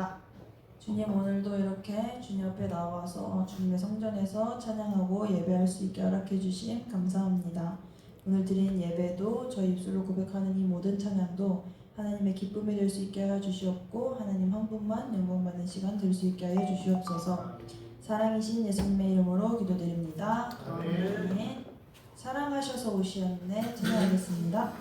감사합니다. 주님, 오늘도 이렇게 주님 앞에 나와서 주님의 성전에서 찬양하고 예배할 수 있게 허락해 주심 감사합니다. 오늘 드린 예배도 저희 입술로 고백하는 이 모든 찬양도 하나님의 기쁨이 될 수 있게 하여 주시옵고, 하나님 한 분만 영광받는 시간 될 수 있게 하여 주시옵소서. 사랑이신 예수님의 이름으로 기도드립니다. 아멘. 사랑하셔서 오시었네 찬양하겠습니다.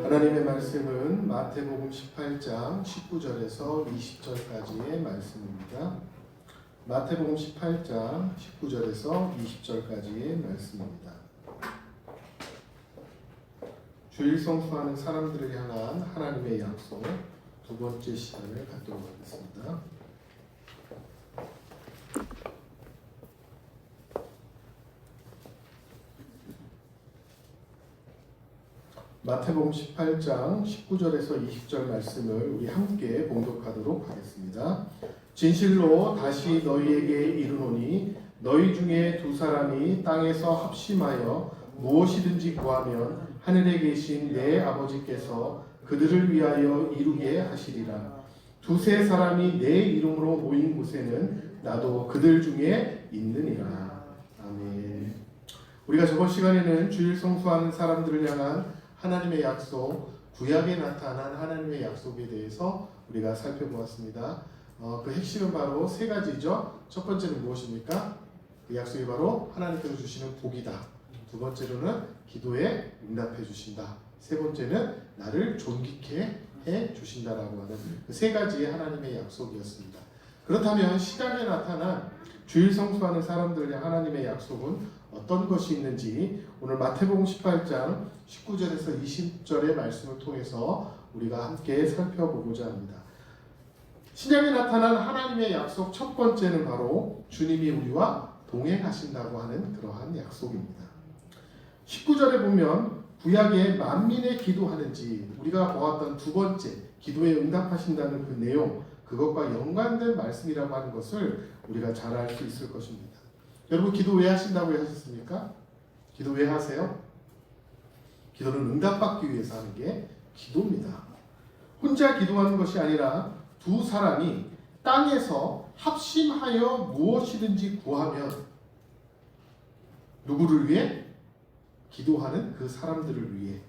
하나님의 말씀은 마태복음 18장 19절에서 20절까지의 말씀입니다. 마태복음 18장 19절에서 20절까지의 말씀입니다. 주일 성수하는 사람들을 향한 하나님의 약속 두 번째 시간을 갖도록 하겠습니다. 마태복음 18장 19절에서 20절 말씀을 우리 함께 봉독하도록 하겠습니다. 진실로 다시 너희에게 이르노니 너희 중에 두 사람이 땅에서 합심하여 무엇이든지 구하면 하늘에 계신 내 아버지께서 그들을 위하여 이루게 하시리라. 두세 사람이 내 이름으로 모인 곳에는 나도 그들 중에 있느니라. 아멘. 우리가 저번 시간에는 주일 성수하는 사람들을 향한 하나님의 약속, 구약에 나타난 하나님의 약속에 대해서 우리가 살펴보았습니다. 그 핵심은 바로 세 가지죠. 첫 번째는 무엇입니까? 그 약속이 바로 하나님께서 주시는 복이다. 두 번째로는 기도에 응답해 주신다. 세 번째는 나를 존귀케 해 주신다라고 하는 그 세 가지의 하나님의 약속이었습니다. 그렇다면 신약에 나타난 주일 성수하는 사람들의 하나님의 약속은 어떤 것이 있는지 오늘 마태복음 18장 19절에서 20절의 말씀을 통해서 우리가 함께 살펴보고자 합니다. 신약에 나타난 하나님의 약속 첫 번째는 바로 주님이 우리와 동행하신다고 하는 그러한 약속입니다. 19절에 보면 구약에 만민의 기도하는지 우리가 보았던 두 번째 기도에 응답하신다는 그 내용, 그것과 연관된 말씀이라고 하는 것을 우리가 잘 알 수 있을 것입니다. 여러분 기도 왜 하신다고 하셨습니까? 기도 왜 하세요? 기도는 응답받기 위해서 하는 게 기도입니다. 혼자 기도하는 것이 아니라 두 사람이 땅에서 합심하여 무엇이든지 구하면 누구를 위해? 기도하는 그 사람들을 위해,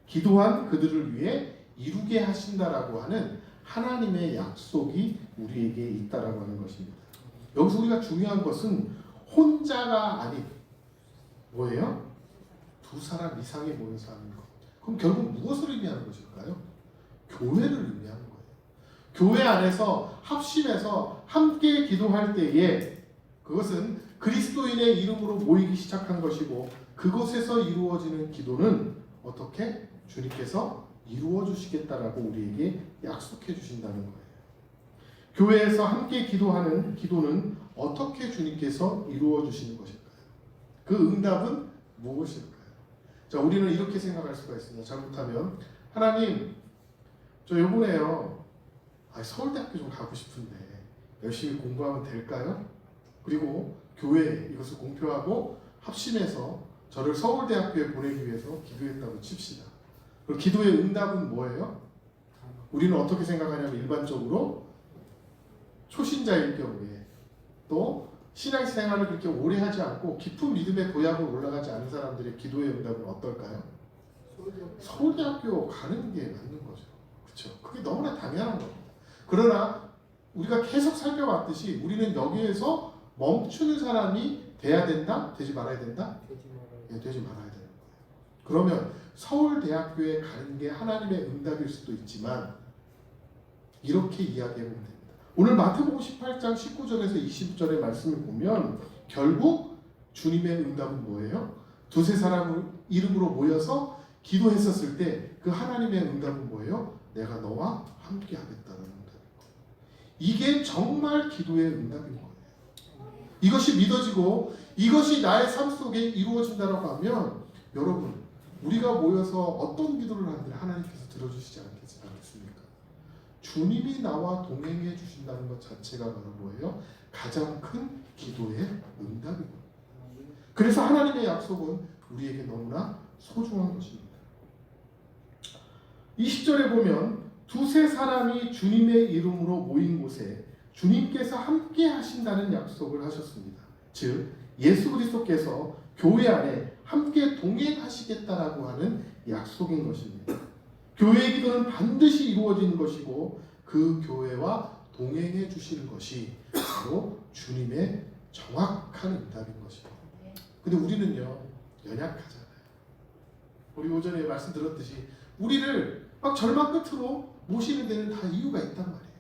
기도한 그들을 위해 이루게 하신다라고 하는 하나님의 약속이 우리에게 있다라고 하는 것입니다. 여기서 우리가 중요한 것은 혼자가 아닌 뭐예요? 두 사람 이상이 모여서 하는 것. 그럼 결국 무엇을 의미하는 것일까요? 교회를 의미하는 거예요. 교회 안에서 합심해서 함께 기도할 때에 그것은 그리스도인의 이름으로 모이기 시작한 것이고 그곳에서 이루어지는 기도는 어떻게? 주님께서 이루어 주시겠다라고 우리에게 약속해 주신다는 거예요. 교회에서 함께 기도하는 기도는 어떻게 주님께서 이루어 주시는 것일까요? 그 응답은 무엇일까요? 자, 우리는 이렇게 생각할 수가 있습니다. 잘못하면 하나님, 저 요번에요 서울대학교 좀 가고 싶은데 열심히 공부하면 될까요? 그리고 교회에 이것을 공표하고 합심해서 저를 서울대학교에 보내기 위해서 기도했다고 칩시다. 그럼 기도의 응답은 뭐예요? 우리는 어떻게 생각하냐면 일반적으로 초신자일 경우에 또 신앙생활을 그렇게 오래 하지 않고 깊은 믿음의 도약으로 올라가지 않은 사람들의 기도의 응답은 어떨까요? 서울대학교 가는 게 맞는 거죠. 그렇죠? 그게 너무나 당연한 겁니다. 그러나 우리가 계속 살펴봤듯이 우리는 여기에서 멈추는 사람이 돼야 된다? 되지 말아야 된다? 되지 말아야 되는 거예요. 그러면 서울대학교에 가는 게 하나님의 응답일 수도 있지만 이렇게 이야기하면 됩니다. 오늘 마태복음 18장 19절에서 20절의 말씀을 보면 결국 주님의 응답은 뭐예요? 두세 사람 이름으로 모여서 기도했었을 때 그 하나님의 응답은 뭐예요? 내가 너와 함께 하겠다는 응답인 거예요. 이게 정말 기도의 응답인 거예요. 이것이 믿어지고 이것이 나의 삶 속에 이루어진다고 하면 여러분 우리가 모여서 어떤 기도를 하는데 하나님께서 들어주시지 않겠습니까? 주님이 나와 동행해 주신다는 것 자체가 바로 뭐예요? 가장 큰 기도의 응답이고 그래서 하나님의 약속은 우리에게 너무나 소중한 것입니다. 20절에 보면 두세 사람이 주님의 이름으로 모인 곳에 주님께서 함께 하신다는 약속을 하셨습니다. 즉 예수 그리스도께서 교회 안에 함께 동행하시겠다라고 하는 약속인 것입니다. 교회의 기도는 반드시 이루어지는 것이고 그 교회와 동행해 주시는 것이 바로 주님의 정확한 응답인 것입니다. 근데 우리는요 연약하잖아요. 우리 오전에 말씀 들었듯이 우리를 막 절망 끝으로 모시는 데는 다 이유가 있단 말이에요.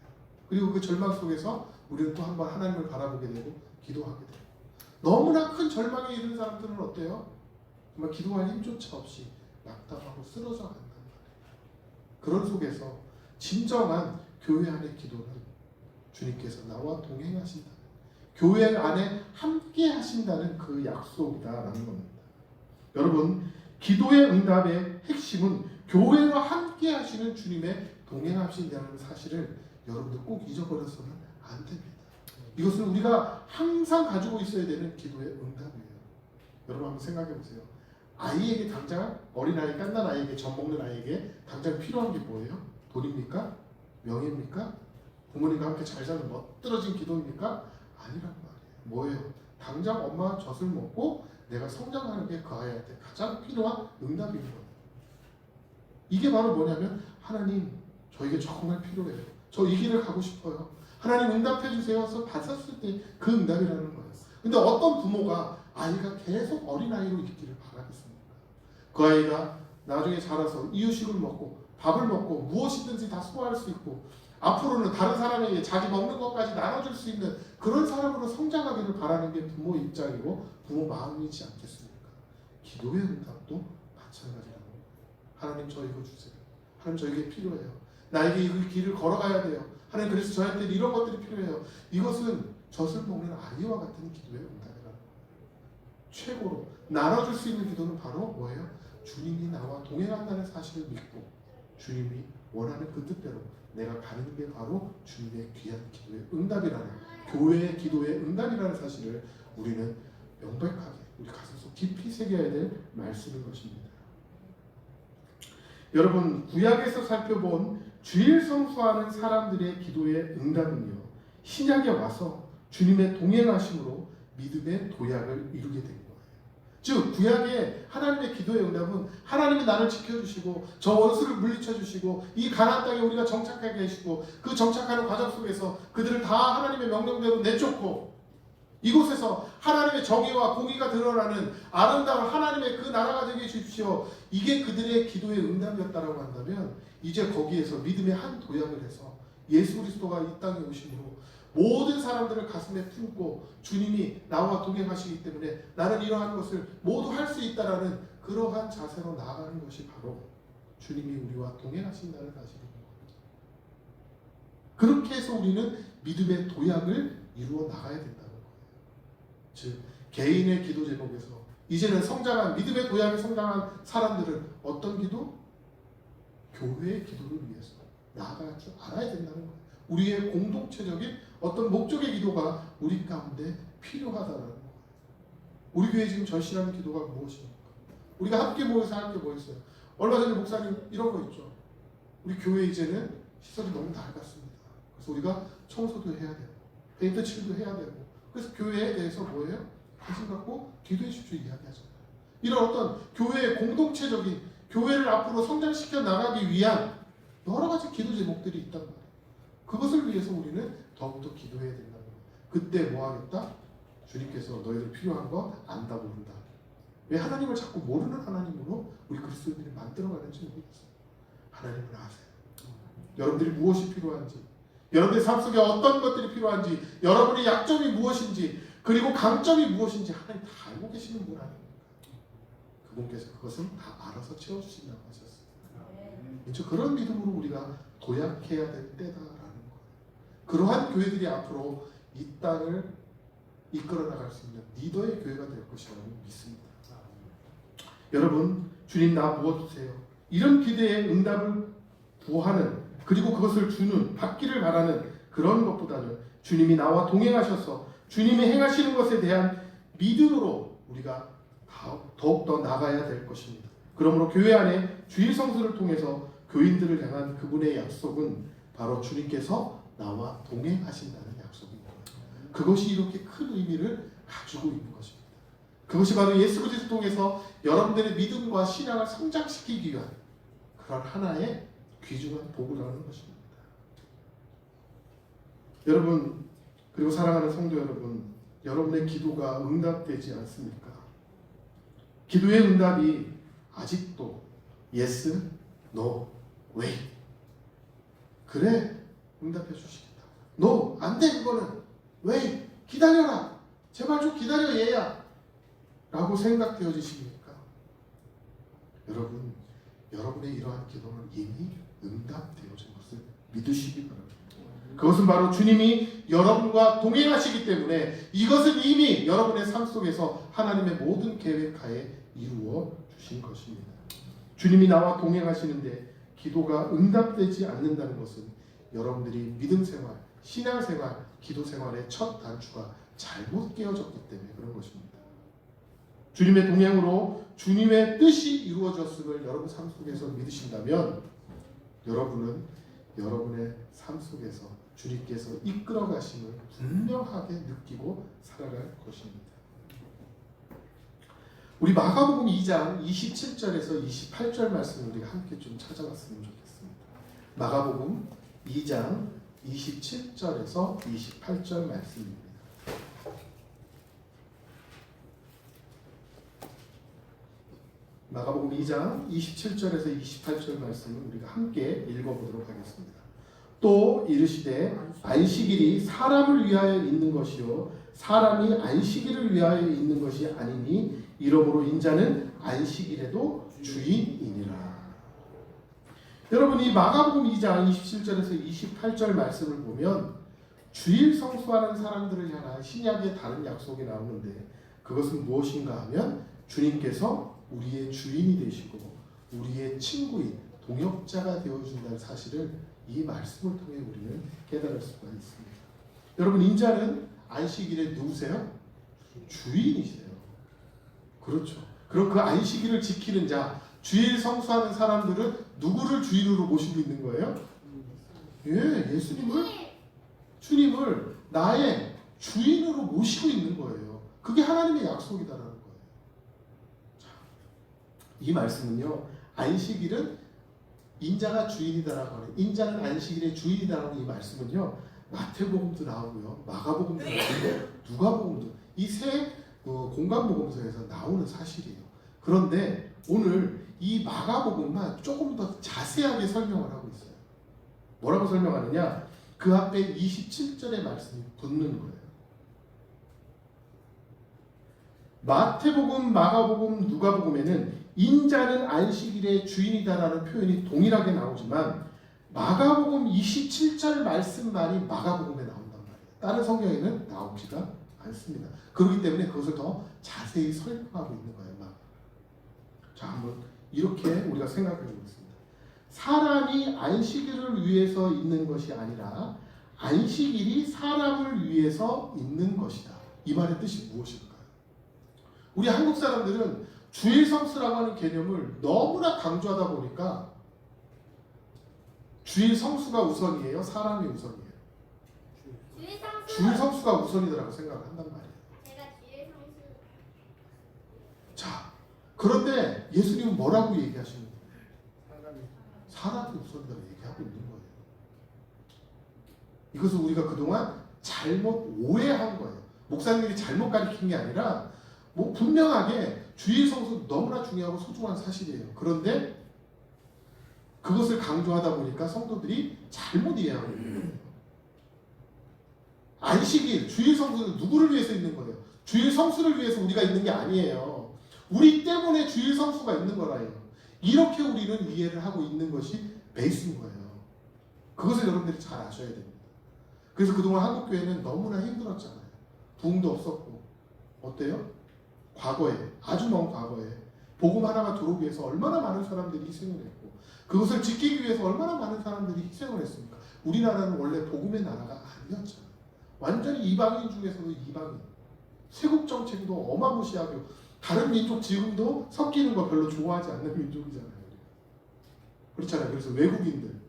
그리고 그 절망 속에서 우리는 또 한 번 하나님을 바라보게 되고 기도하게 되고, 너무나 큰 절망에 이른 사람들은 어때요? 정말 기도할 힘조차 없이 낙담하고 쓰러져 간단 말이에요. 그런 속에서 진정한 교회 안의 기도는 주님께서 나와 동행하신다는, 교회 안에 함께 하신다는 그 약속이다라는 겁니다. 여러분, 기도의 응답의 핵심은 교회와 함께 하시는 주님의 동행하신다는 사실을 여러분들 꼭 잊어버려서는 안 됩니다. 이것은 우리가 항상 가지고 있어야 되는 기도의 응답이에요. 여러분 한번 생각해 보세요. 아이에게 당장, 어린아이, 갓난 아이에게, 젖 먹는 아이에게 당장 필요한 게 뭐예요? 돈입니까? 명예입니까? 부모님과 함께 잘 사는 멋들어진 기도입니까? 아니란 말이에요. 뭐예요? 당장 엄마가 젖을 먹고 내가 성장하는 게 그 아이한테 가장 필요한 응답인 거예요. 이게 바로 뭐냐면, 하나님 저에게 정말 필요해요. 저 이 길을 가고 싶어요. 하나님 응답해 주세요. 해서 받았을 때 그 응답이라는 거예요. 근데 어떤 부모가 아이가 계속 어린아이로 있기를 바라겠습니까? 그 아이가 나중에 자라서 이유식을 먹고 밥을 먹고 무엇이든지 다 소화할 수 있고 앞으로는 다른 사람에게 자기 먹는 것까지 나눠줄 수 있는 그런 사람으로 성장하기를 바라는 게 부모 입장이고 부모 마음이지 않겠습니까? 기도의 응답도 마찬가지라는 거예요. 하나님 저 이거 주세요. 하나님 저에게 필요해요. 나에게 이 길을 걸어가야 돼요. 하나님 그래서 저한테 이런 것들이 필요해요. 이것은 젖을 먹는 아이와 같은 기도의 응답이라는 거예요. 최고로 나눠줄 수 있는 기도는 바로 뭐예요? 주님이 나와 동행한다는 사실을 믿고 주님이 원하는 그 뜻대로 내가 가는 게 바로 주님의 귀한 기도의 응답이라는, 교회의 기도의 응답이라는 사실을 우리는 명백하게 우리 가슴속 깊이 새겨야 될 말씀인 것입니다. 여러분, 구약에서 살펴본 주일 성수하는 사람들의 기도의 응답은요, 신약에 와서 주님의 동행하심으로 믿음의 도약을 이루게 된 거예요. 즉 구약의 하나님의 기도의 응답은 하나님이 나를 지켜주시고 저 원수를 물리쳐주시고 이 가나안 땅에 우리가 정착하게 하시고 그 정착하는 과정 속에서 그들을 다 하나님의 명령대로 내쫓고 이곳에서 하나님의 정의와 공의가 드러나는 아름다운 하나님의 그 나라가 되게 해주십시오. 이게 그들의 기도의 응답이었다라고 한다면, 이제 거기에서 믿음의 한 도약을 해서 예수 그리스도가 이 땅에 오심으로 모든 사람들을 가슴에 품고 주님이 나와 동행하시기 때문에 나는 이러한 것을 모두 할 수 있다라는 그러한 자세로 나아가는 것이 바로 주님이 우리와 동행하신다는 사실입니다. 그렇게 해서 우리는 믿음의 도약을 이루어 나가야 된다는 거예요. 즉 개인의 기도 제목에서 이제는 성장한 믿음의 도약에 성장한 사람들은 어떤 기도? 교회의 기도를 위해서 나아갈 줄 알아야 된다는 거예요. 우리의 공동체적인 어떤 목적의 기도가 우리 가운데 필요하다는 거예요. 우리 교회 지금 절실한 기도가 무엇입니까? 우리가 함께 모여서 함께 모였어요. 얼마 전에 목사님 이런 거 있죠. 우리 교회 이제는 시설이 너무 낡았습니다. 그래서 우리가 청소도 해야 되고 페인트 칠도 해야 되고, 그래서 교회에 대해서 뭐예요? 관심 갖고 기도해 주십시오 이야기하잖아요. 이런 어떤 교회의 공동체적인, 교회를 앞으로 성장시켜 나가기 위한 여러 가지 기도 제목들이 있단 말이에요. 그것을 위해서 우리는 더욱더 기도해야 된다는 거예요. 그때 뭐 하겠다? 주님께서 너희들 필요한 거 안다 모른다. 왜 하나님을 자꾸 모르는 하나님으로 우리 그리스도인들이 만들어가는지 모르겠어요. 하나님을 아세요. 여러분들이 무엇이 필요한지, 여러분의 삶 속에 어떤 것들이 필요한지, 여러분의 약점이 무엇인지, 그리고 강점이 무엇인지 하나님 다 알고 계시는 분 아닙니까? 그분께서 그것은 다 알아서 채워주신다고 하셨습니다. 그렇죠? 그런 믿음으로 우리가 도약해야 될 때다라는 거예요. 그러한 교회들이 앞으로 이 땅을 이끌어 나갈 수 있는 리더의 교회가 될 것이라고 믿습니다. 여러분, 주님 나 부어주세요. 이런 기대의 응답을 구하는, 그리고 그것을 주는, 받기를 바라는 그런 것보다는 주님이 나와 동행하셔서 주님이 행하시는 것에 대한 믿음으로 우리가 더욱더 나가야 될 것입니다. 그러므로 교회 안에 주일 성수를 통해서 교인들을 향한 그분의 약속은 바로 주님께서 나와 동행하신다는 약속입니다. 그것이 이렇게 큰 의미를 가지고 있는 것입니다. 그것이 바로 예수 그리스도를 통해서 여러분들의 믿음과 신앙을 성장시키기 위한 그런 하나의 귀중한 도구라는 것입니다. 여러분, 그리고 사랑하는 성도 여러분, 여러분의 기도가 응답되지 않습니까? 기도의 응답이 아직도 yes, no, wait. 그래, 응답해 주시겠다. no, 안 돼 그거는. wait, 기다려라. 제발 좀 기다려 얘야. 라고 생각되어지십니까? 여러분, 여러분의 이러한 기도는 이미 응답되어진 것을 믿으시기 바랍니다. 그것은 바로 주님이 여러분과 동행하시기 때문에 이것은 이미 여러분의 삶 속에서 하나님의 모든 계획하에 이루어 주신 것입니다. 주님이 나와 동행하시는데 기도가 응답되지 않는다는 것은 여러분들이 믿음 생활, 신앙 생활, 기도 생활의 첫 단추가 잘못 깨어졌기 때문에 그런 것입니다. 주님의 동행으로 주님의 뜻이 이루어졌음을 여러분 삶 속에서 믿으신다면 여러분은 여러분의 삶 속에서 주님께서 이끌어 가심을 분명하게 느끼고 살아갈 것입니다. 우리 마가복음 2장 27절에서 28절 말씀을 우리가 함께 좀 찾아봤으면 좋겠습니다. 마가복음 2장 27절에서 28절 말씀입니다. 마가복음 2장 27절에서 28절 말씀을 우리가 함께 읽어보도록 하겠습니다. 또 이르시되 안식일이 사람을 위하여 있는 것이요 사람이 안식일을 위하여 있는 것이 아니니 이러므로 인자는 안식일에도 주인이니라. 여러분, 이 마가복음 2장 27절에서 28절 말씀을 보면 주일 성수하는 사람들을 향한 신약의 다른 약속이 나오는데 그것은 무엇인가 하면 주님께서 우리의 주인이 되시고 우리의 친구인 동역자가 되어준다는 사실을 이 말씀을 통해 우리는 깨달을 수가 있습니다. 여러분, 인자는 안식일에 누구세요? 주인이세요. 그렇죠. 그럼 그 안식일을 지키는 자, 주일 성수하는 사람들은 누구를 주인으로 모시고 있는 거예요? 예수님을, 주님을 나의 주인으로 모시고 있는 거예요. 그게 하나님의 약속이다라는 거예요. 자, 이 말씀은요, 안식일은 인자가 주인이다라고 하는, 인자는 안식일의 주인이다라는 이 말씀은요, 마태복음도 나오고요, 마가복음도 나오고, 누가복음도 이 세 공간복음서에서 나오는 사실이에요. 그런데 오늘 이 마가복음만 조금 더 자세하게 설명을 하고 있어요. 뭐라고 설명하느냐? 그 앞에 27절의 말씀이 붙는 거예요. 마태복음, 마가복음, 누가복음에는 인자는 안식일의 주인이다라는 표현이 동일하게 나오지만 마가복음 27절 말씀만이 마가복음에 나온단 말이에요. 다른 성경에는 나오지가 않습니다. 그렇기 때문에 그것을 더 자세히 설명하고 있는 거예요. 자, 한번 이렇게 우리가 생각해 보겠습니다. 사람이 안식일을 위해서 있는 것이 아니라 안식일이 사람을 위해서 있는 것이다. 이 말의 뜻이 무엇일까요? 우리 한국 사람들은 주일 성수라고 하는 개념을 너무나 강조하다 보니까 주일 성수가 우선이에요? 사람이 우선이에요? 주일 성수가 우선이라고 생각을 한단 말이에요. 제가 주일 성수. 자, 그런데 예수님은 뭐라고 얘기하시는 거예요? 사람이 우선이라고 얘기하고 있는 거예요. 이것을 우리가 그동안 잘못 오해한 거예요. 목사님들이 잘못 가르친 게 아니라 뭐 분명하게 주일 성수 너무나 중요하고 소중한 사실이에요. 그런데 그것을 강조하다 보니까 성도들이 잘못 이해하고 있는 거예요. 안식일, 주일 성수는 누구를 위해서 있는 거예요? 주일 성수를 위해서 우리가 있는 게 아니에요. 우리 때문에 주일 성수가 있는 거라요. 이렇게 우리는 이해를 하고 있는 것이 베이스인 거예요. 그것을 여러분들이 잘 아셔야 됩니다. 그래서 그동안 한국교회는 너무나 힘들었잖아요. 부흥도 없었고. 어때요? 과거에, 아주 먼 과거에 복음 하나가 들어오기 위해서 얼마나 많은 사람들이 희생을 했고 그것을 지키기 위해서 얼마나 많은 사람들이 희생을 했습니까? 우리나라는 원래 복음의 나라가 아니었잖아요. 완전히 이방인 중에서도 이방인. 세국 정책도 어마무시하고 다른 민족 지금도 섞이는 거 별로 좋아하지 않는 민족이잖아요. 그렇잖아요. 그래서 외국인들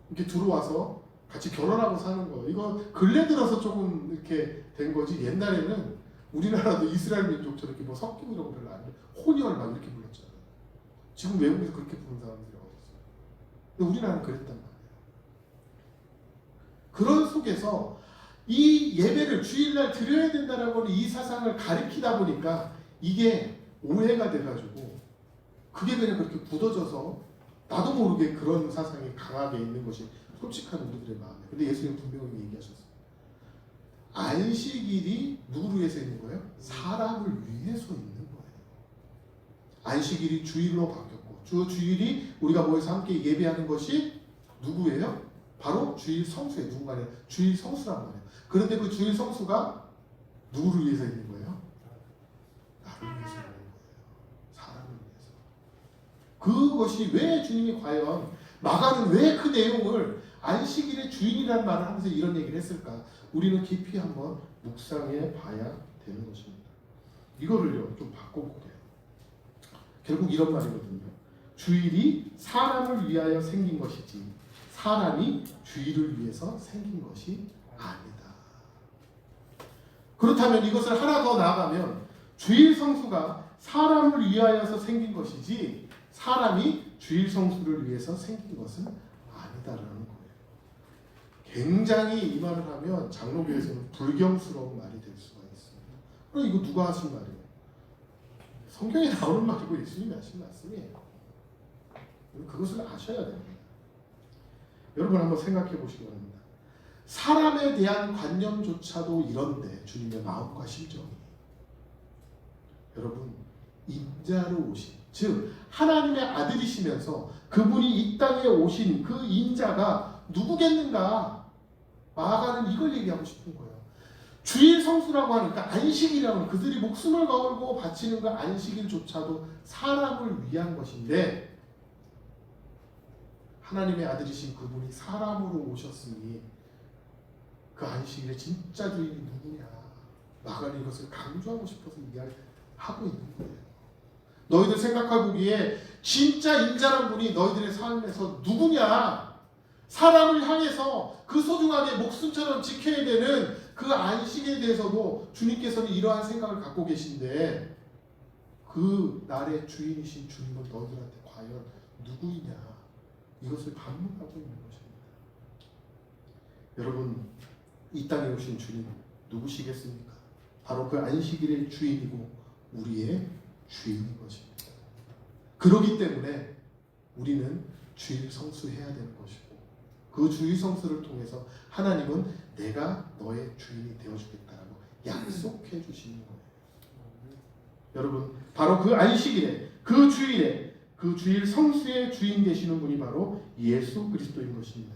이렇게 들어와서 같이 결혼하고 사는 거 이거 근래 들어서 조금 이렇게 된 거지. 옛날에는 우리나라도 이스라엘 민족처럼 이렇게 뭐 섞이고 이런 거 별로 안 돼. 혼혈 막 이렇게 불렀잖아요. 지금 외국에서 그렇게 부르는 사람들이 어딨어요. 근데 우리나라는 그랬단 말이에요. 그런 속에서 이 예배를 주일날 드려야 된다라고 하는 이 사상을 가리키다 보니까 이게 오해가 돼가지고 그게 그냥 그렇게 굳어져서 나도 모르게 그런 사상이 강하게 있는 것이 솔직한 우리들의 마음이에요. 근데 예수님 분명히 얘기하셨어요. 안식일이 누구를 위해서 있는 거예요? 사람을 위해서 있는 거예요. 안식일이 주일로 바뀌었고 주일이 우리가 모여서 함께 예배하는 것이 누구예요? 바로 주일 성수예요. 누구 말이에요? 주일 성수란 말이에요. 그런데 그 주일 성수가 누구를 위해서 있는 거예요? 나를 위해서 있는 거예요. 사람을 위해서. 그것이 왜 주님이 과연 마가는 왜 그 내용을 안식일의 주인이라는 말을 하면서 이런 얘기를 했을까? 우리는 깊이 한번 묵상해 봐야 되는 것입니다. 이거를요 좀 바꿔볼게요. 결국 이런 말이거든요. 주일이 사람을 위하여 생긴 것이지 사람이 주일을 위해서 생긴 것이 아니다. 그렇다면 이것을 하나 더 나아가면 주일 성수가 사람을 위하여서 생긴 것이지 사람이 주일 성수를 위해서 생긴 것은 아니다라는 거예요. 굉장히 이 말을 하면 장로교에서는 불경스러운 말이 될 수가 있습니다. 그럼 이거 누가 하신 말이에요? 성경에 나오는 말이고 예수님이 하신 말씀이에요. 그것을 아셔야 됩니다. 여러분 한번 생각해 보시기 바랍니다. 사람에 대한 관념조차도 이런데 주님의 마음과 심정이 여러분 인자로 오신 즉 하나님의 아들이시면서 그분이 이 땅에 오신 그 인자가 누구겠는가? 마가는 이걸 얘기하고 싶은 거예요. 주일 성수라고 하니까 안식이라고 그들이 목숨을 걸고 바치는 그 안식일조차도 사람을 위한 것인데 하나님의 아들이신 그분이 사람으로 오셨으니 그 안식일의 진짜 주인이 누구냐? 마가는 이것을 강조하고 싶어서 이야기하고 있는 거예요. 너희들 생각해보기에 진짜 인자란 분이 너희들의 삶에서 누구냐? 사람을 향해서 그 소중하게 목숨처럼 지켜야 되는 그 안식에 대해서도 주님께서는 이러한 생각을 갖고 계신데 그 날의 주인이신 주님은 너희들한테 과연 누구이냐? 이것을 반문하고 있는 것입니다. 여러분 이 땅에 오신 주님 누구시겠습니까? 바로 그 안식일의 주인이고 우리의 주인인 것입니다. 그렇기 때문에 우리는 주일 성수해야 되는 것이고 그 주일 성수를 통해서 하나님은 내가 너의 주인이 되어주겠다라고 약속해 주시는 거예요. 여러분 바로 그 안식일에 그 주일에 그 주일 성수의 주인 되시는 분이 바로 예수 그리스도인 것입니다.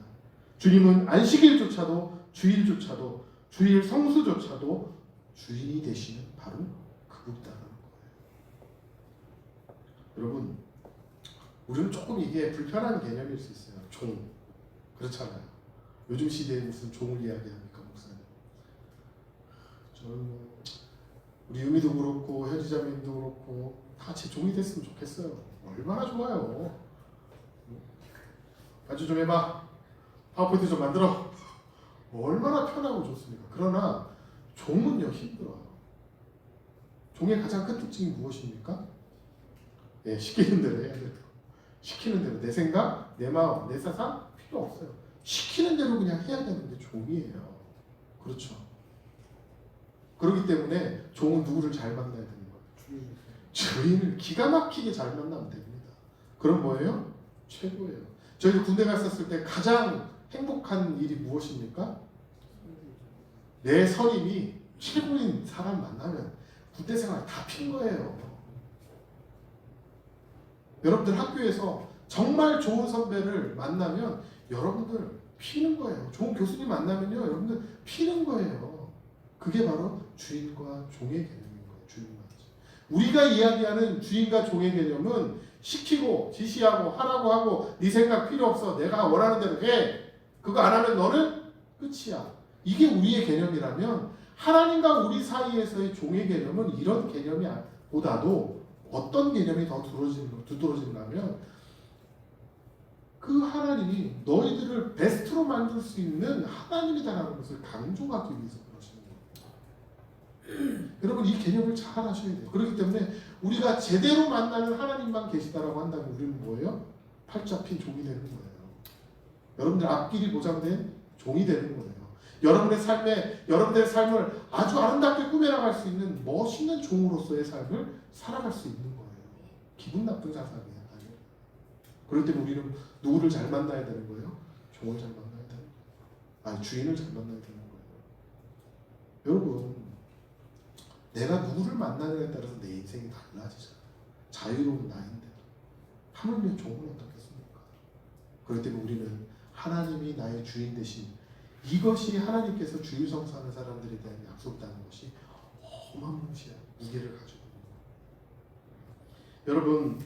주님은 안식일조차도 주일조차도 주일 성수조차도 주인이 되시는 바로 그분이다라는 거예요. 여러분 우리는 조금 이게 불편한 개념일 수 있어요. 종 그렇잖아요. 요즘 시대에 무슨 종을 이야기합니까 목사님? 저는 우리 유미도 그렇고 현지자매님도 그렇고 다 같이 종이 됐으면 좋겠어요. 얼마나 좋아요. 아주 좀 해봐. 파워포인트 좀 만들어. 얼마나 편하고 좋습니까? 그러나 종은요 힘들어요. 종의 가장 큰 특징이 무엇입니까? 네, 시키는 대로 해야 돼요. 시키는 대로 내 생각, 내 마음, 내 사상 필요 없어요. 시키는 대로 그냥 해야 되는데 종이에요. 그렇죠. 그렇기 때문에 종은 누구를 잘 만나야 되는 거예요? 주인을 기가 막히게 잘 만나면 됩니다. 그럼 뭐예요? 최고예요. 저희도 군대 갔었을 때 가장 행복한 일이 무엇입니까? 내 선임이 최고인 사람 만나면 군대 생활 다 핀 거예요. 여러분들 학교에서 정말 좋은 선배를 만나면 여러분들 피는 거예요. 좋은 교수님 만나면요 여러분들 피는 거예요. 그게 바로 주인과 종의 개념인 거예요. 주인과 우리가 이야기하는 주인과 종의 개념은 시키고 지시하고 하라고 하고 네 생각 필요 없어. 내가 원하는 대로 해. 그거 안 하면 너는 끝이야. 이게 우리의 개념이라면 하나님과 우리 사이에서의 종의 개념은 이런 개념이 보다도 어떤 개념이 더 두드러지는가면 그 하나님이 너희들을 베스트로 만들 수 있는 하나님이다라는 것을 강조하기 위해서 그러시는 거예요. 여러분 이 개념을 잘 하셔야 돼요. 그렇기 때문에 우리가 제대로 만나는 하나님만 계시다라고 한다면 우리는 뭐예요? 팔자 핀 종이 되는 거예요. 여러분들 앞길이 보장된 종이 되는 거예요. 여러분들의 삶을 아주 아름답게 꾸며나갈 수 있는 멋있는 종으로서의 삶을 살아갈 수 있는 거예요. 기분 나쁜 사상이에요. 그럴 때는 우리는 누구를 잘 만나야 되는 거예요? 종을 잘 만나야 되는 거예요. 아니, 주인을 잘 만나야 되는 거예요. 여러분, 내가 누구를 만나느냐에 따라서 내 인생이 달라지잖아요. 자유로운 나인데 하물며 종은 어떻겠습니까? 그럴 때는 우리는 하나님이 나의 주인 되신, 이것이 하나님께서 주일 성사하는 사람들에 대한 약속이라는 것이 어마무시한 무게를 가지고 있는 거예요. 여러분,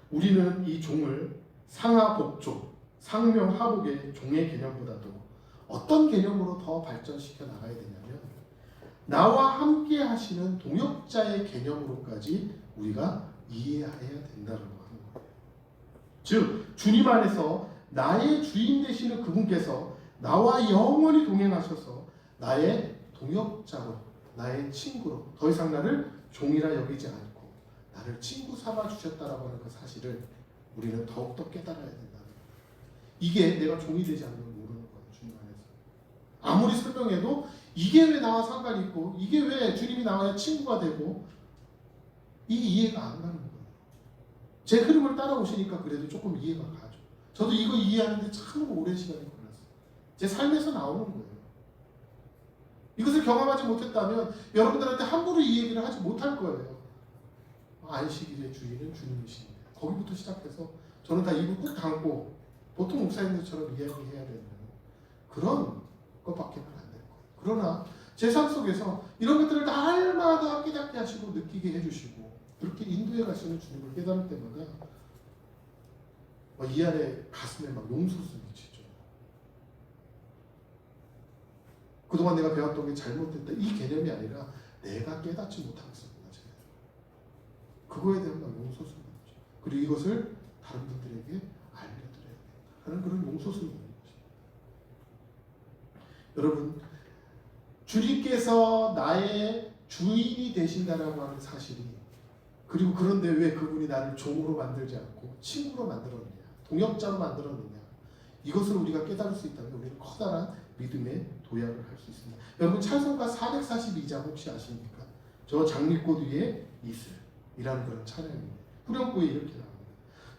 우리는 이 종을 상하복종, 상명하복의 종의 개념보다도 어떤 개념으로 더 발전시켜 나가야 되냐면, 나와 함께 하시는 동역자의 개념으로까지 우리가 이해해야 된다고 하는 거예요. 즉, 주님 안에서 나의 주인 되시는 그분께서 나와 영원히 동행하셔서 나의 동역자로, 나의 친구로, 더 이상 나를 종이라 여기지 않고 나를 친구 삼아 주셨다라고 하는 그 사실을 우리는 더욱더 깨달아야 된다는 거예요. 이게 내가 종이 되지 않으면 모르는 거예요. 주님 안에서 아무리 설명해도 이게 왜 나와 상관이 있고, 이게 왜 주님이 나와의 친구가 되고, 이 이해가 안 가는 거예요. 제 흐름을 따라오시니까 그래도 조금 이해가 가죠. 저도 이거 이해하는데 참 오랜 시간이 걸렸어요. 제 삶에서 나오는 거예요. 이것을 경험하지 못했다면 여러분들한테 함부로 이 얘기를 하지 못할 거예요. 안식일의 주인은 주님이신데, 거기부터 시작해서 저는 다 입을 꾹 담고 보통 목사님들처럼 이야기해야 되는 그런 것밖에 안 될 거예요. 그러나 제 삶 속에서 이런 것들을 날마다 깨닫게 하시고 느끼게 해주시고 그렇게 인도해 가시는 주님을 깨달을 때마다 이 안에 가슴에 막 용솟음이 미치죠. 그동안 내가 배웠던 게 잘못됐다, 이 개념이 아니라 내가 깨닫지 못하고 있었구나. 그거에 대한 용솟음이 있죠. 그리고 이것을 다른 분들에게 알려드려야 된다 하는 그런 용솟음이 있는 것입니다. 여러분, 주님께서 나의 주인이 되신다라고 하는 사실이, 그리고 그런데 왜 그분이 나를 종으로 만들지 않고 친구로 만들었느냐, 동역자로 만들었느냐, 이것을 우리가 깨달을 수 있다면 우리는 커다란 믿음의 도약을 할 수 있습니다. 여러분, 찬송가 442장 혹시 아십니까? 저 장미꽃 위에 이슬 이라는 그런 찬양입니다. 후렴구에 이렇게 나옵니다.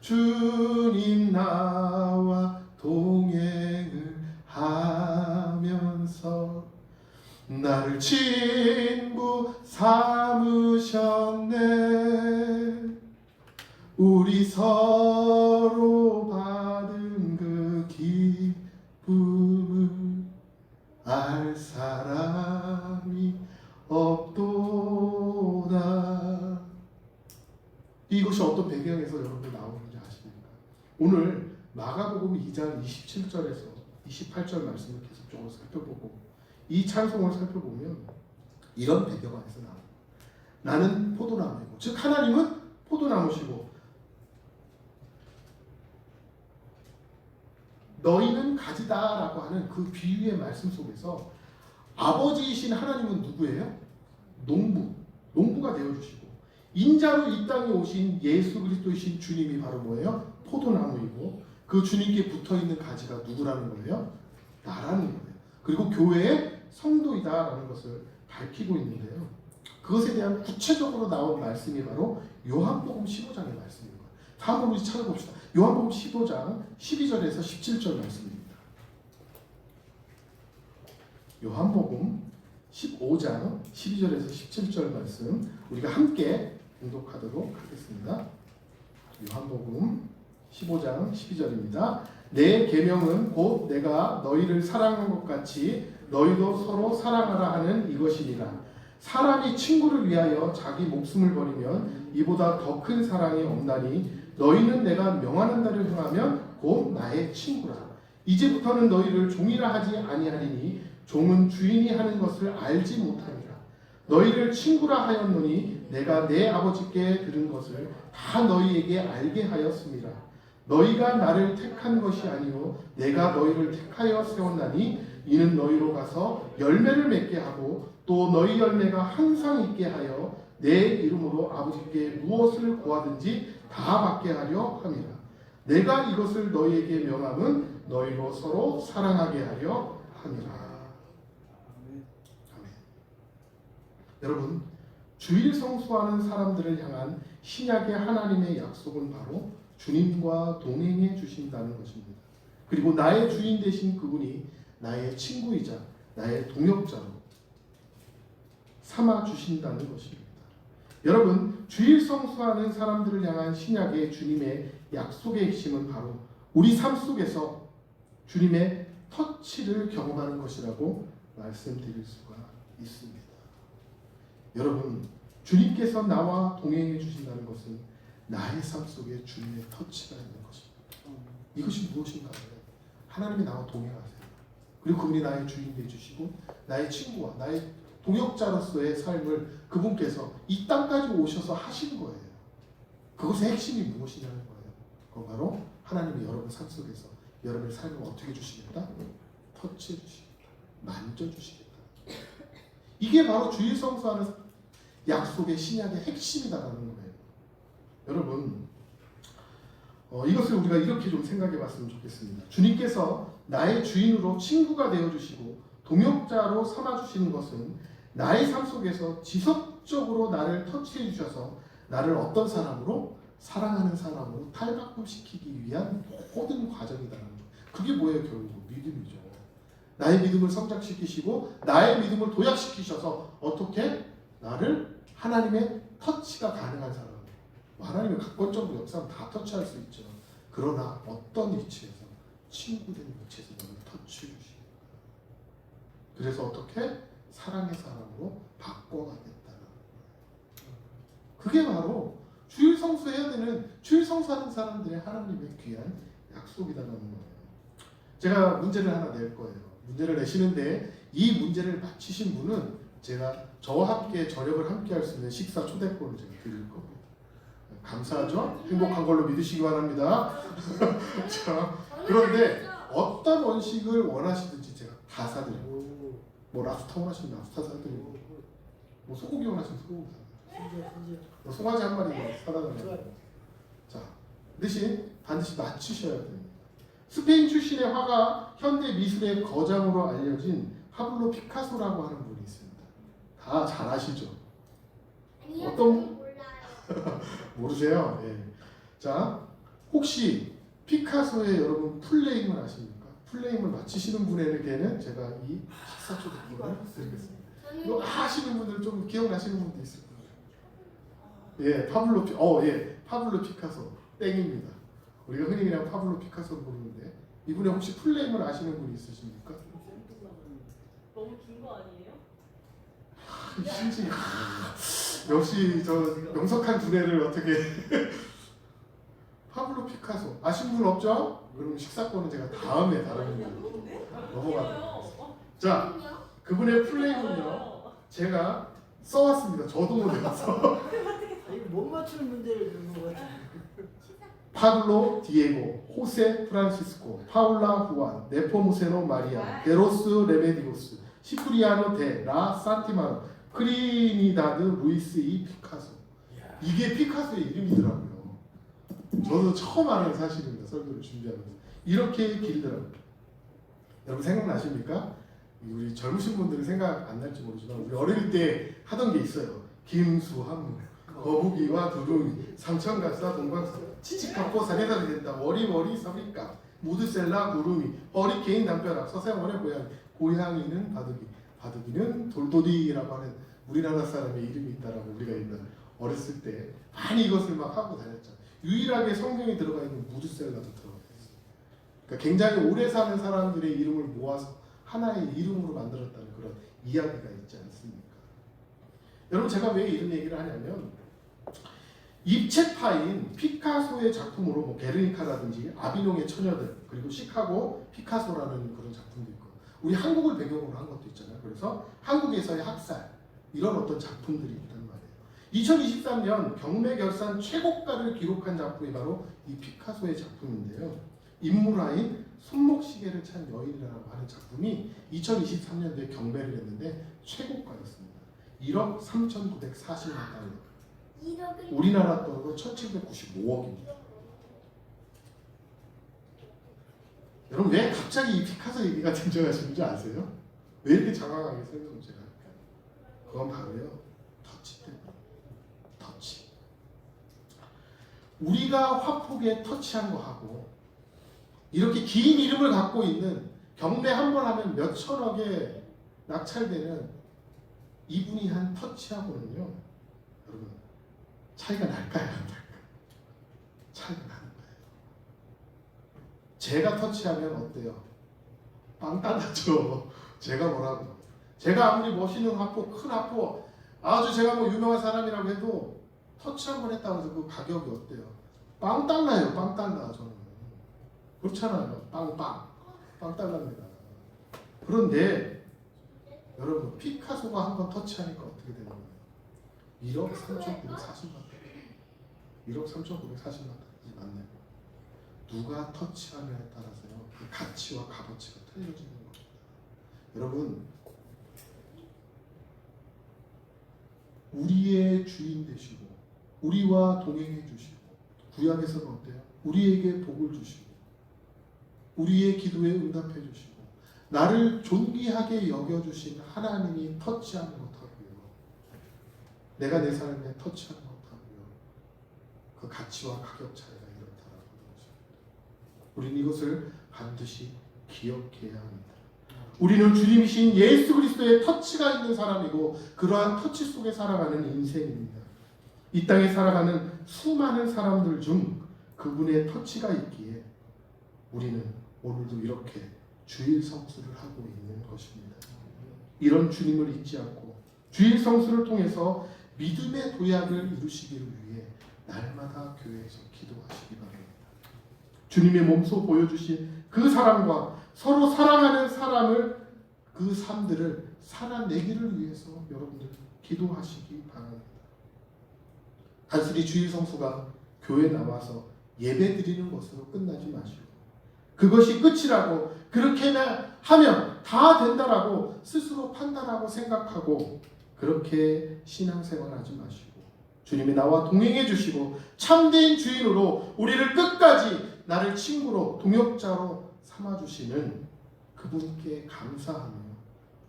주님 나와 동행을 하면서 나를 친구 삼으셨네. 우리 서로 받은 그 기쁨을 알 사람이 없도다. 이것이 어떤 배경에서 여러분들 나오는지 아십니까? 오늘 마가복음 2장 27절에서 28절 말씀을 계속적으로 살펴보고 이 찬송을 살펴보면 이런 배경 안에서 나옵니다. 나는 포도나무이고, 즉 하나님은 포도나무시고 너희는 가지다라고 하는 그 비유의 말씀 속에서 아버지이신 하나님은 누구예요? 농부가 되어주시고, 인자로 이 땅에 오신 예수 그리스도이신 주님이 바로 뭐예요? 포도나무이고, 그 주님께 붙어있는 가지가 누구라는 거예요? 나라는 거예요. 그리고 교회의 성도이다라는 것을 밝히고 있는데요, 그것에 대한 구체적으로 나온 말씀이 바로 요한복음 15장의 말씀입니다. 다음으로 우리 찾아봅시다. 요한복음 15장 12절에서 17절 말씀입니다. 요한복음 15장 12절에서 17절 말씀 우리가 함께 봉독하도록 하겠습니다. 요한복음 15장 12절입니다. 내 계명은 곧 내가 너희를 사랑한 것 같이 너희도 서로 사랑하라 하는 이것이니라. 사람이 친구를 위하여 자기 목숨을 버리면 이보다 더 큰 사랑이 없나니 너희는 내가 명하는 대로 행하면 곧 나의 친구라. 이제부터는 너희를 종이라 하지 아니하리니 종은 주인이 하는 것을 알지 못하니라. 너희를 친구라 하였노니 내가 내 아버지께 들은 것을 다 너희에게 알게 하였습니다. 너희가 나를 택한 것이 아니요 내가 너희를 택하여 세웠나니 이는 너희로 가서 열매를 맺게 하고 또 너희 열매가 항상 있게 하여 내 이름으로 아버지께 무엇을 구하든지 다 받게 하려 함이라. 내가 이것을 너희에게 명함은 너희로 서로 사랑하게 하려 함이라. 아멘. 여러분, 주일 성수하는 사람들을 향한 신약의 하나님의 약속은 바로 주님과 동행해 주신다는 것입니다. 그리고 나의 주인 되신 그분이 나의 친구이자 나의 동역자로 삼아 주신다는 것입니다. 여러분, 주일 성수하는 사람들을 향한 신약의 주님의 약속의 핵심은 바로 우리 삶 속에서 주님의 터치를 경험하는 것이라고 말씀드릴 수가 있습니다. 여러분, 주님께서 나와 동행해 주신다는 것은 나의 삶 속에 주님의 터치가 있는 것입니다. 이것이 무엇인가요? 하나님이 나와 동행하세요. 그리고 그분이 나의 주인 되주시고 나의 친구와 나의 동역자로서의 삶을 그분께서 이 땅까지 오셔서 하신 거예요. 그것의 핵심이 무엇이냐는 거예요. 그건 바로 하나님이 여러분 삶 속에서 여러분의 삶을 어떻게 주시겠다? 터치해 주시겠다. 만져 주시겠다. 이게 바로 주일 성수하는 약속의 신약의 핵심이다라는 거예요. 여러분, 이것을 우리가 이렇게 좀 생각해 봤으면 좋겠습니다. 주님께서 나의 주인으로 친구가 되어주시고 동역자로 삼아주시는 것은 나의 삶 속에서 지속적으로 나를 터치해 주셔서 나를 어떤 사람으로? 사랑하는 사람으로 탈바꿈시키기 위한 모든 과정이다라는 거예요. 그게 뭐예요? 결국 믿음이죠. 나의 믿음을 성장시키시고 나의 믿음을 도약시키셔서 어떻게? 나를 하나님의 터치가 가능한 사람, 하나님의 각권적으로 역사는 다 터치할 수 있죠. 그러나 어떤 위치에서? 친구된 위치에서 너를 터치해 주시는 거예요. 그래서 어떻게? 사랑의 사람으로 바꿔가겠다는 거예요. 그게 바로 주일 성수해야 되는, 주일 성수하는 사람들의 하나님의 귀한 약속이다라는 거예요. 제가 문제를 하나 낼 거예요. 문제를 내시는데 이 문제를 맞히신 분은 제가 저와 함께 저녁을 함께 할 수 있는 식사 초대권을 제가 드릴 겁니다. 감사하죠? 행복한 걸로 믿으시기 바랍니다. 자, 그런데 어떤 원식을 원하시든지 제가 다 사드려요. 뭐 랍스터 원하시면 랍스터 사드리고, 뭐 소고기 원하시면 소고기 사드리고, 뭐 송아지 한 마리 사다 드려요. 자, 대신 반드시 맞추셔야 됩니다. 스페인 출신의 화가 현대 미술의 거장으로 알려진 파블로 피카소라고 하는 분이 있습니다. 다 잘 아시죠? 아니요, 어떤- 몰라요. 모르세요? 예. 자, 혹시 피카소의 여러분 풀네임을 아십니까? 풀네임을 맞히시는 분에게는 제가 이 식사 초대권을 드리겠습니다. 이거 아시는 분들 좀 기억나시는 분도 있을 거예요. 예, 파블로 피카소 땡입니다. 우리가 흔히 그냥 파블로 피카소를 부르는데 이분의 혹시 풀네임을 아시는 분이 있으십니까? 너무 긴 거 아니에요? 신지 역시 저 명석한 두뇌를 어떻게 파블로 피카소 아신 분 없죠? 그럼 식사권은 제가 다음에 다른 분으로 넘어가도록. 자, 그분의 플레이는요 제가 써왔습니다. 저도 못 외워서. 이거 못 맞추는 문제를 주는 것 같아. 파블로 디에고, 호세 프란시스코, 파울라 후안, 네포무세노 마리아, 베로스 레메디오스, 시프리아노 데 라 산티마노, 크리니다드 루이스 이 피카소. 이게 피카소의 이름이더라고요. 저도 처음 아는 사실입니다. 설교를 준비하면서 이렇게 길더라고요. 여러분 생각나십니까? 우리 젊으신 분들은 생각 안 날지 모르지만 우리 어릴 때 하던 게 있어요. 김수함, 거북이와 두둥이, 삼천갑사, 동방사, 치치카포, 사리다리 된다, 머리머리, 서리까, 무드셀라, 구름이, 허리케인, 담벼락, 서세원의 고양이, 고양이는 바둑이, 바둑이는 돌돌이라고 하는 우리나라 사람의 이름이 있다라고 우리가 옛날 어렸을 때 많이 이것을 막 하고 다녔죠. 유일하게 성경에 들어가 있는 무드셀라도 들어가 있어요. 그러니까 굉장히 오래 사는 사람들의 이름을 모아서 하나의 이름으로 만들었다는 그런 이야기가 있지 않습니까? 여러분 제가 왜 이런 얘기를 하냐면 입체파인 피카소의 작품으로 뭐 게르니카라든지 아비뇽의 처녀들 그리고 시카고 피카소라는 그런 작품도 있고 우리 한국을 배경으로 한 것도 있잖아요. 그래서 한국에서의 학살 이런 어떤 작품들이 있단 말이에요. 2023년 경매결산 최고가를 기록한 작품이 바로 이 피카소의 작품인데요. 인물화인 손목시계를 찬 여인이라고 하는 작품이 2023년도에 경매를 했는데 최고가였습니다. 1억 3,940만 달러. 우리나라 돈으로 1,795억입니다. 여러분 왜 갑자기 이 피카소 얘기가 등장하시는 줄 아세요? 왜 이렇게 장황하게 설명을 제가 할까요? 그건 바로요 터치 때문에. 우리가 화폭에 터치한 거하고 이렇게 긴 이름을 갖고 있는 경매 한 번 하면 몇 천억에 낙찰되는 이분이 한 터치하고는요, 여러분 차이가 날까요? 안 날까요? 차이가 나는 거예요. 제가 터치하면 어때요? 빵 따라죠. 제가 뭐라고? 제가 아무리 멋있는 화포, 큰 화포, 아주 제가 뭐 유명한 사람이라고 해도 터치 한 번 했다고 해서 그 가격이 어때요? 빵 달러예요. 빵 달러. 저는 그렇잖아요. 빵 달러입니다. 그런데 여러분 피카소가 한 번 터치하니까 어떻게 되는 거예요? 1억 3,940만 원. 1억 3,940만 원. 맞나요? 누가 터치하느냐에 따라서요, 그 가치와 값어치가 틀려지는 겁니다. 여러분, 우리의 주인 되시고 우리와 동행해 주시고, 구약에서는 어때요? 우리에게 복을 주시고 우리의 기도에 응답해 주시고 나를 존귀하게 여겨주신 하나님이 터치하는 것하고요, 내가 내 삶에 터치하는 것하고요, 그 가치와 가격 차이가 이렇다라는 것입니다. 우리는 이것을 반드시 기억해야 합니다. 우리는 주님이신 예수 그리스도의 터치가 있는 사람이고 그러한 터치 속에 살아가는 인생입니다. 이 땅에 살아가는 수많은 사람들 중 그분의 터치가 있기에 우리는 오늘도 이렇게 주일 성수를 하고 있는 것입니다. 이런 주님을 잊지 않고 주일 성수를 통해서 믿음의 도약을 이루시기를 위해 날마다 교회에서 기도하시기 바랍니다. 주님의 몸소 보여주신 그 사랑과 서로 사랑하는 사람을, 그 삶들을 살아내기를 위해서 여러분들 기도하시기 바랍니다. 단순히 주일 성수가 교회 나와서 예배 드리는 것으로 끝나지 마시고 그것이 끝이라고, 그렇게 하면 다 된다라고 스스로 판단하고 생각하고 그렇게 신앙생활하지 마시고 주님이 나와 동행해 주시고 참된 주인으로 우리를 끝까지 나를 친구로 동역자로 삼아주시는 그분께 감사하며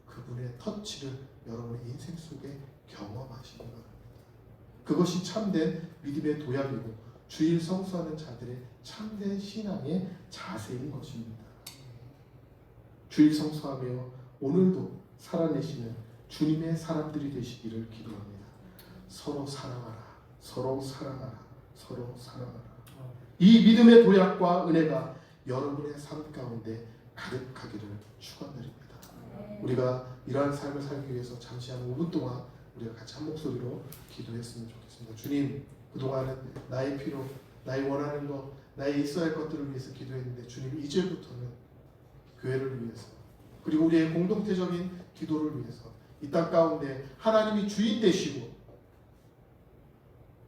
그분의 터치를 여러분의 인생 속에 경험하시기 바랍니다. 그것이 참된 믿음의 도약이고 주일 성수하는 자들의 참된 신앙의 자세인 것입니다. 주일 성수하며 오늘도 살아내시는 주님의 사람들이 되시기를 기도합니다. 서로 사랑하라, 서로 사랑하라, 서로 사랑하라. 이 믿음의 도약과 은혜가 여러분의 삶 가운데 가득하기를 축원드립니다. 우리가 이러한 삶을 살기 위해서 잠시 한 5분 동안 우리가 같이 한 목소리로 기도했으면 좋겠습니다. 주님, 그동안은 나의 필요, 나의 원하는 것, 나의 있어야 할 것들을 위해서 기도했는데 주님, 이제부터는 교회를 위해서, 그리고 우리의 공동체적인 기도를 위해서 이 땅 가운데 하나님이 주인 되시고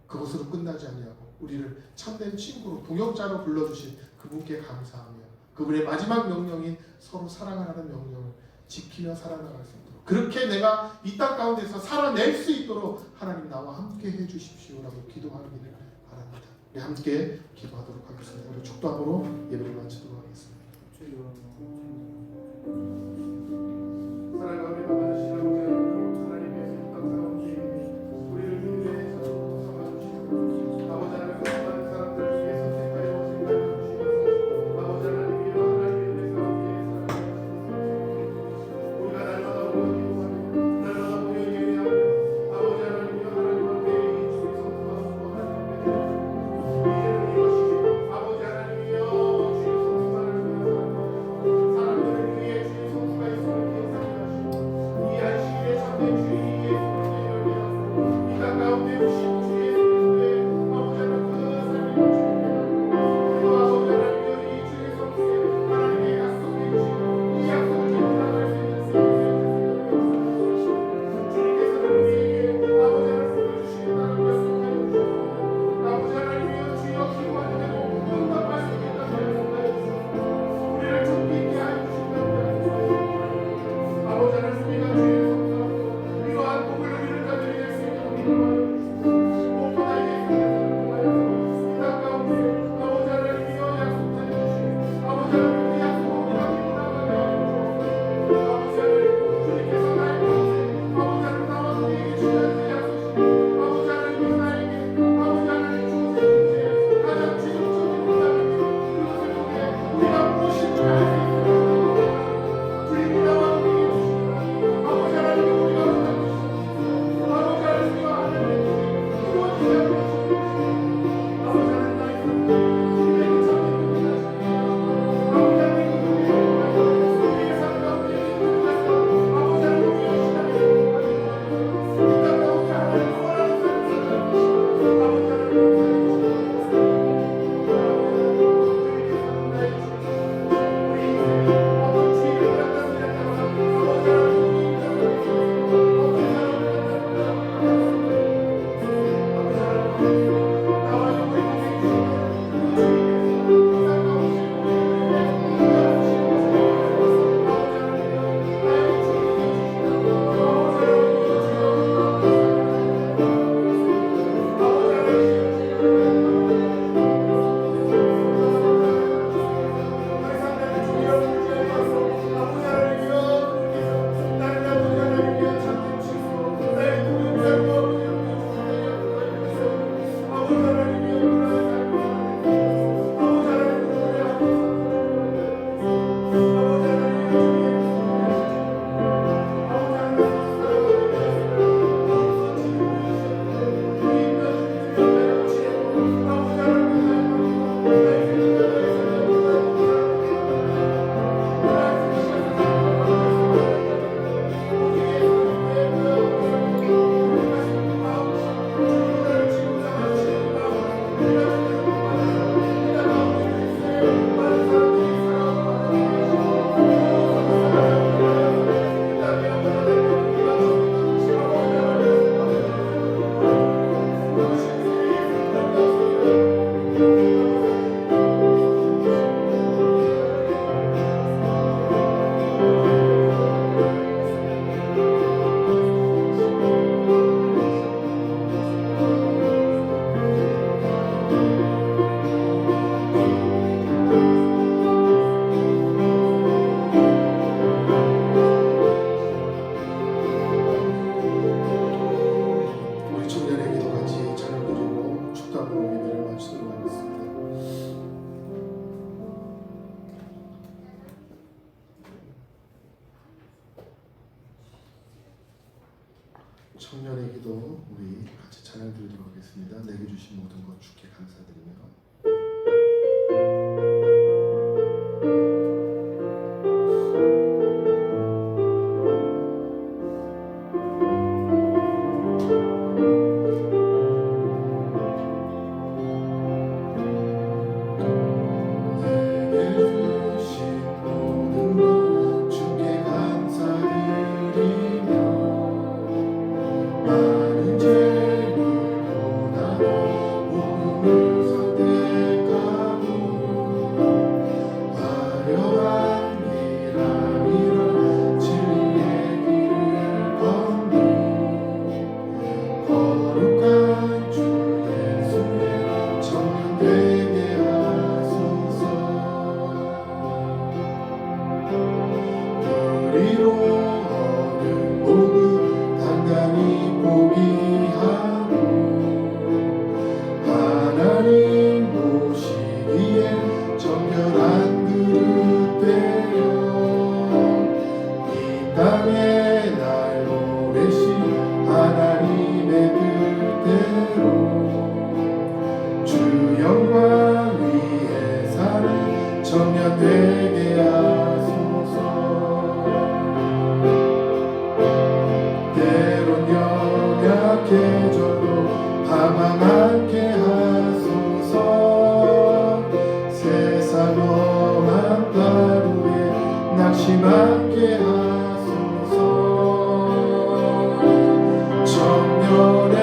그것으로 끝나지 아니하고 우리를 참된 친구로 동역자로 불러주신 그분께 감사하며 그분의 마지막 명령인 서로 사랑하라는 명령을 지키며 살아나갈 수 있도록, 그렇게 내가 이 땅 가운데서 살아낼 수 있도록 하나님 나와 함께 해주십시오라고 기도하기를 바랍니다. 우리 함께 기도하도록 하겠습니다. 우리 축도함으로 예배를 마치도록 하겠습니다. 사랑하며 받으시는 하나님께서 감사합니다. 우리를 교회에서 삼아주시고 아버지 하나님 수많은 사람들 중에 선택하여 오신 가르쳐 주시옵소서. 아버지 하나님이여, 하나님의 은혜가 함께 살아가시옵소서. 우리가 날마다 모여 기도하며 날마다 모여 예배하며 아버지 하나님이여, 하나님 앞에 이 주의 성수하시고 하나님 앞에 이제는 이것이 아버지 하나님이여 주의 성수하는 사람들을 위해 주의 청년의 기도 우리 같이 찬양 드리도록 하겠습니다. 내게 주신 모든 것 주께 감사드리며 낙심하게 하소서. 청년의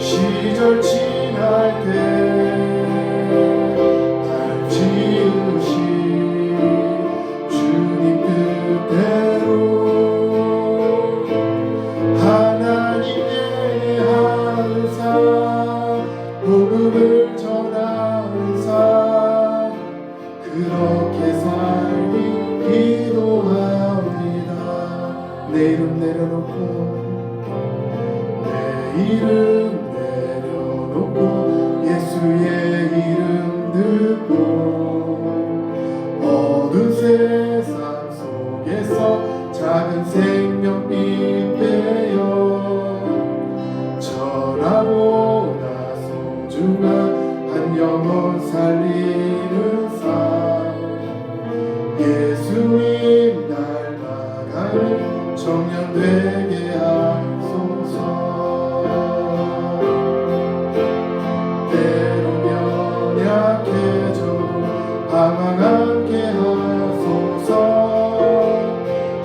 시절 지날 때 날 지으신 주님 뜻대로 하나님의 항상 복음을 전하는 삶 그렇게 살기 기도합니다. 내 이름 내려놓고 내 이름 내려놓고 예수의 이름 듣고 어두운 세상 속에서 작은 생명빛 되어 전하보다 소중한 한 영혼 살리는 삶 예수님 닮아가는 청년 되게 하소서. 때로는 약해져도 방황하게 하소서.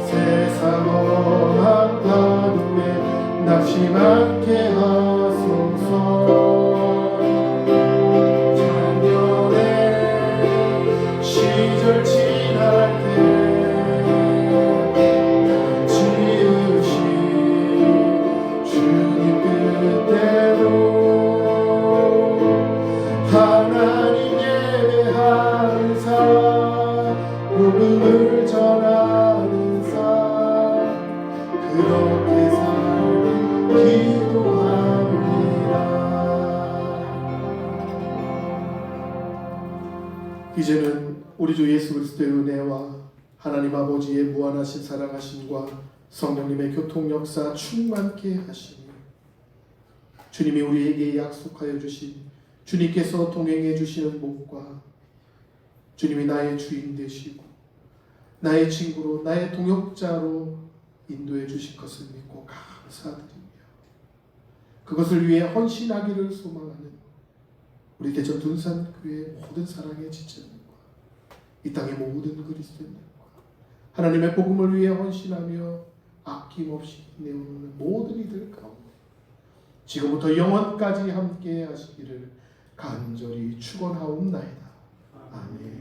세상 험한 파도에 낙심하게 하소서. 시절 지날 때 날 지으신 주님 뜻대로 하나님 예배하는 삶 복음을 전하는 삶 그렇게 살기 기도합니다. 이제는 우리 주 예수 그리스도의 은혜와 하나님 아버지의 무한하신 사랑하심과 성령님의 교통 역사 충만케 하시니 주님이 우리에게 약속하여 주신 주님께서 동행해 주시는 복과 주님이 나의 주인 되시고 나의 친구로 나의 동역자로 인도해 주실 것을 믿고 감사드리며 그것을 위해 헌신하기를 소망하는 우리 대전 둔산교회 모든 사랑의 지체들과 이 땅의 모든 그리스도인들과 하나님의 복음을 위해 헌신하며 아낌없이 내오는 모든 이들 가운데 지금부터 영원까지 함께 하시기를 간절히 축원하옵나이다. 아멘.